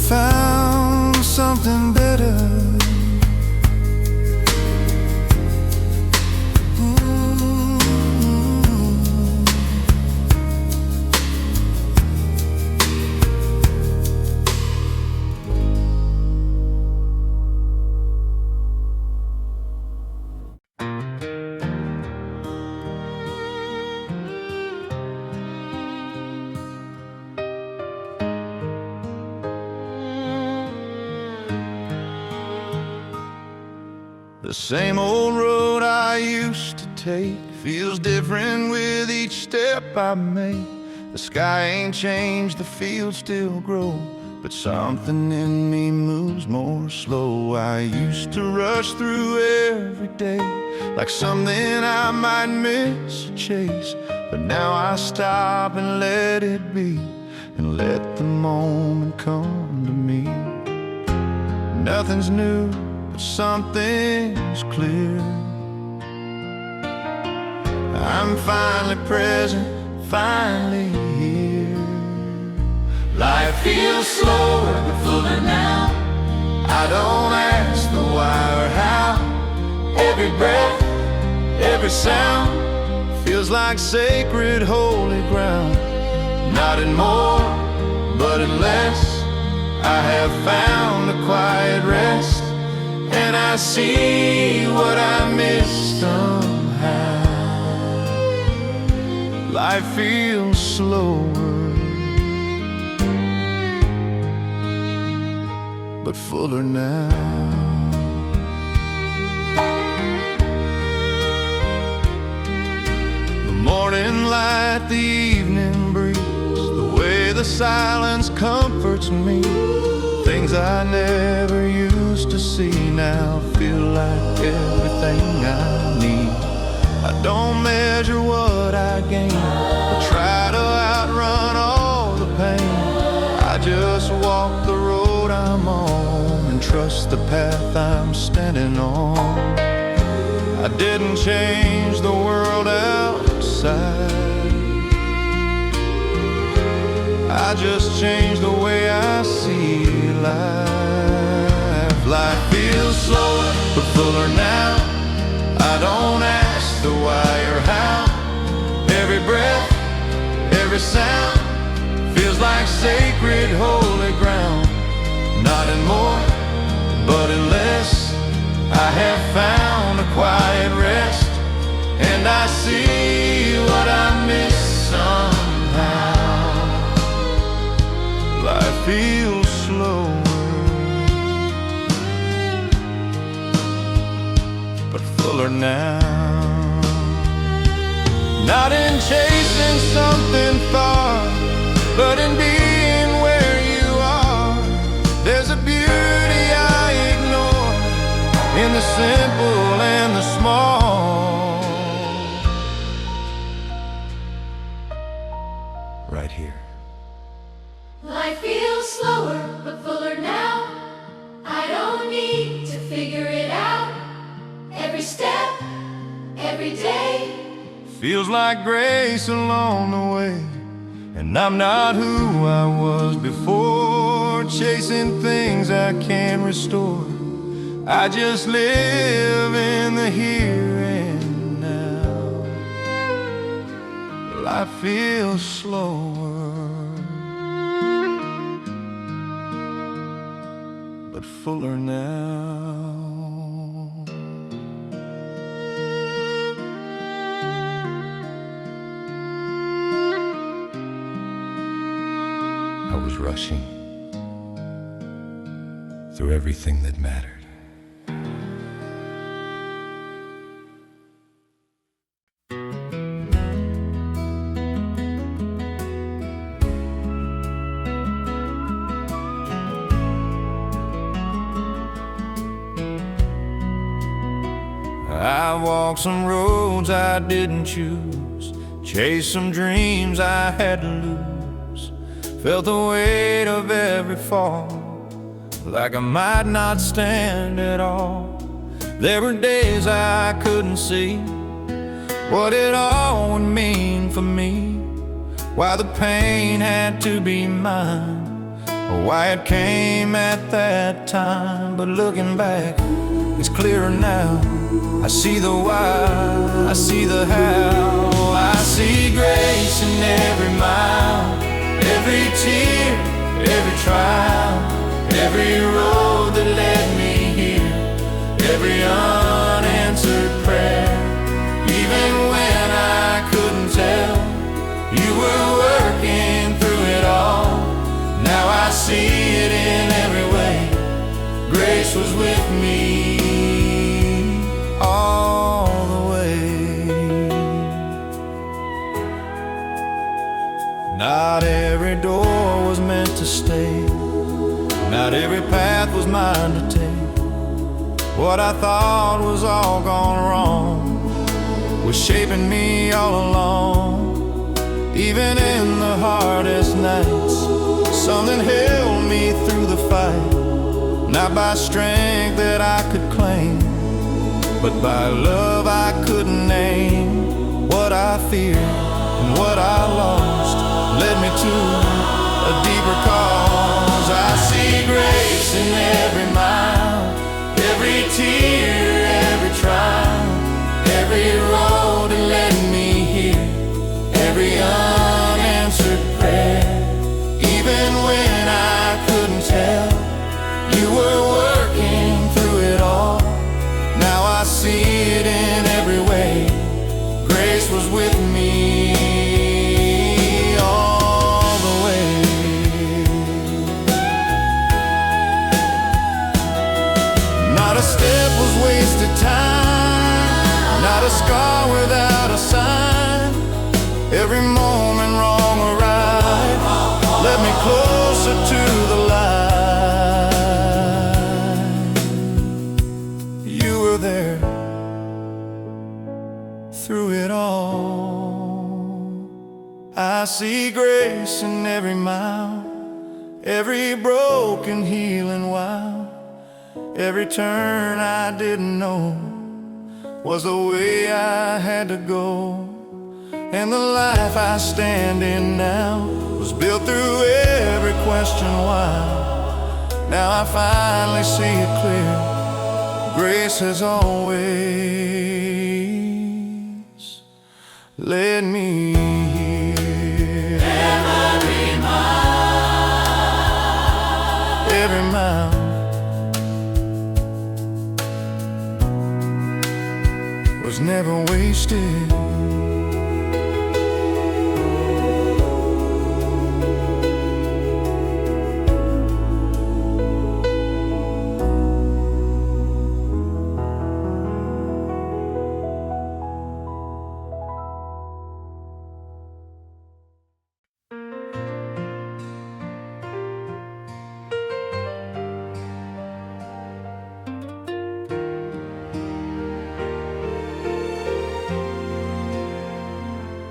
Found something better. The same old road I used to take feels different with each step I make. The sky ain't changed, the fields still grow, but something in me moves more slow. I used to rush through every day like something I might miss or chase, but now I stop and let it be, and let the moment come to me. Nothing's new, something's clear. I'm finally present, finally here. Life feels slower but fuller now. I don't ask the why or how. Every breath, every sound feels like sacred holy ground. Not in more, but in less, I have found a quiet rest, and I see what I missed somehow. Life feels slower, but fuller now. The morning light, the evening breeze, the way the silence comforts me. Things I never used to see now feel like everything I need. I don't measure what I gain, but try to outrun all the pain. I just walk the road I'm on and trust the path I'm standing on. I didn't change the world outside, I just changed the way I see life. Life feels slower but fuller now. I don't ask the why or how. Every breath, every sound feels sacred holy ground. Not in more, but in less, I have found a quiet rest, and I see what I miss somehow. Life feels slower, but fuller now. Not in chasing something far, but in being where you are. There's a beauty I ignore in the simple and the small. Right here. Life feels slower but fuller now. I don't need to figure it out. Every step, every day feels like grace along the way. And I'm not who I was before, chasing things I can't restore. I just live in the here and now. Life feels slower, but fuller now. I was rushing through everything that mattered. I walked some roads I didn't choose, chased some dreams I had to lose, felt the weight of every fall, like I might not stand at all. There were days I couldn't see what it all would mean for me, why the pain had to be mine, or why it came at that time. But looking back, it's clearer now. I see the why, I see the how. I see grace in every mile, every tear, every trial, every road that led me here, every unanswered prayer. Even when I couldn't tell, you were working through it all. Now I see it in every way. Grace was with me all the way. Not every door was meant to stay, not every path was mine to take. What I thought was all gone wrong was shaping me all along. Even in the hardest nights, something held me through the fight. Not by strength that I could claim, but by love I couldn't name. What I feared and what I lost led me to a deeper cause. I see grace in every mile, every tear, every trial, every road that led me here, every unanswered prayer. Even when I couldn't tell, you were working through it all. Now I see it in every way. Grace was with me all the way. Not a step was wasted time, not a scar without a sign. Every moment wrong or right led me closer to the light. You were there through it all. I see grace in every mile, every broken healing while. Every turn I didn't know was the way I had to go. And the life I stand in now was built through every question why. Now I finally see it clear. Grace has always led me here. every mile. never wasted.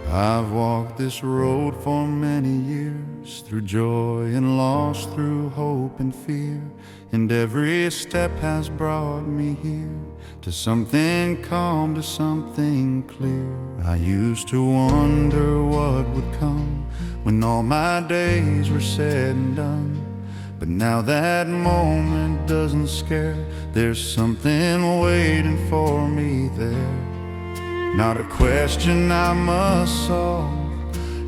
I've walked this road for many years, through joy and loss, through hope and fear, and every step has brought me here, to something calm, to something clear. I used to wonder what would come when all my days were said and done, but now that moment doesn't scare. There's something waiting for me there. Not a question I must solve,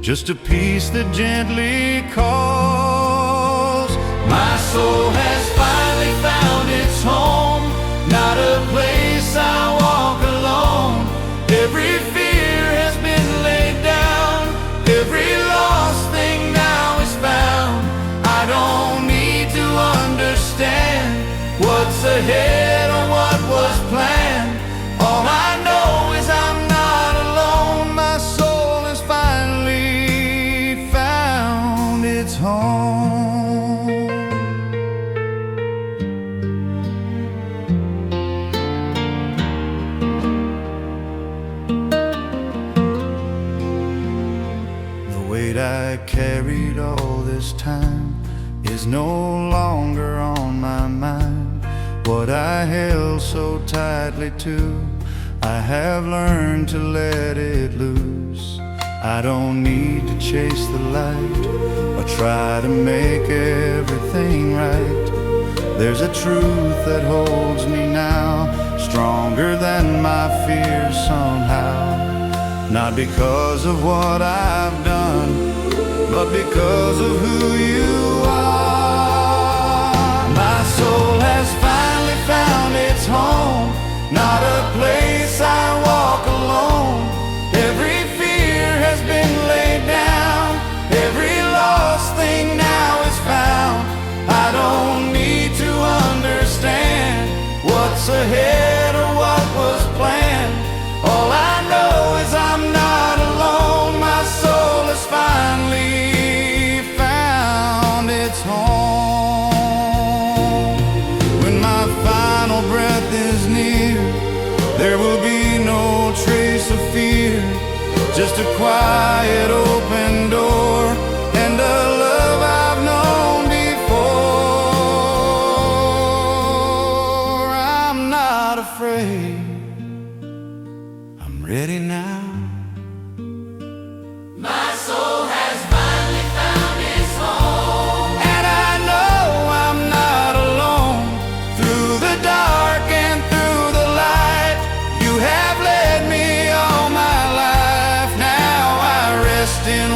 just a peace that gently calls. My soul has finally found its home, not a place I walk alone. Every fear has been laid down, every lost thing now is found. I don't need to understand what's ahead or what was planned. All I know is I'm not alone. My soul has finally found its home. The weight I carried all this time is no longer on my mind. What I held so tightly to, I have learned to let it loose. I don't need to chase the light or try to make everything right. There's a truth that holds me now, stronger than my fears somehow. Not because of what I've done, but because of who you are. My soul has finally found its home, not a place I walk alone. Every fear has been laid down, every lost thing now is found. I don't need to understand what's ahead or what was planned. All I know is I'm not alone. My soul has finally found its home. When my final breath is near, there will be no trace of fear, just a quiet open door and a love I've known before. I'm not afraid, I'm ready now. My soul has finally found its home, And I know I'm not alone. Through the dark and through the light, you have led me all my life. Now I rest in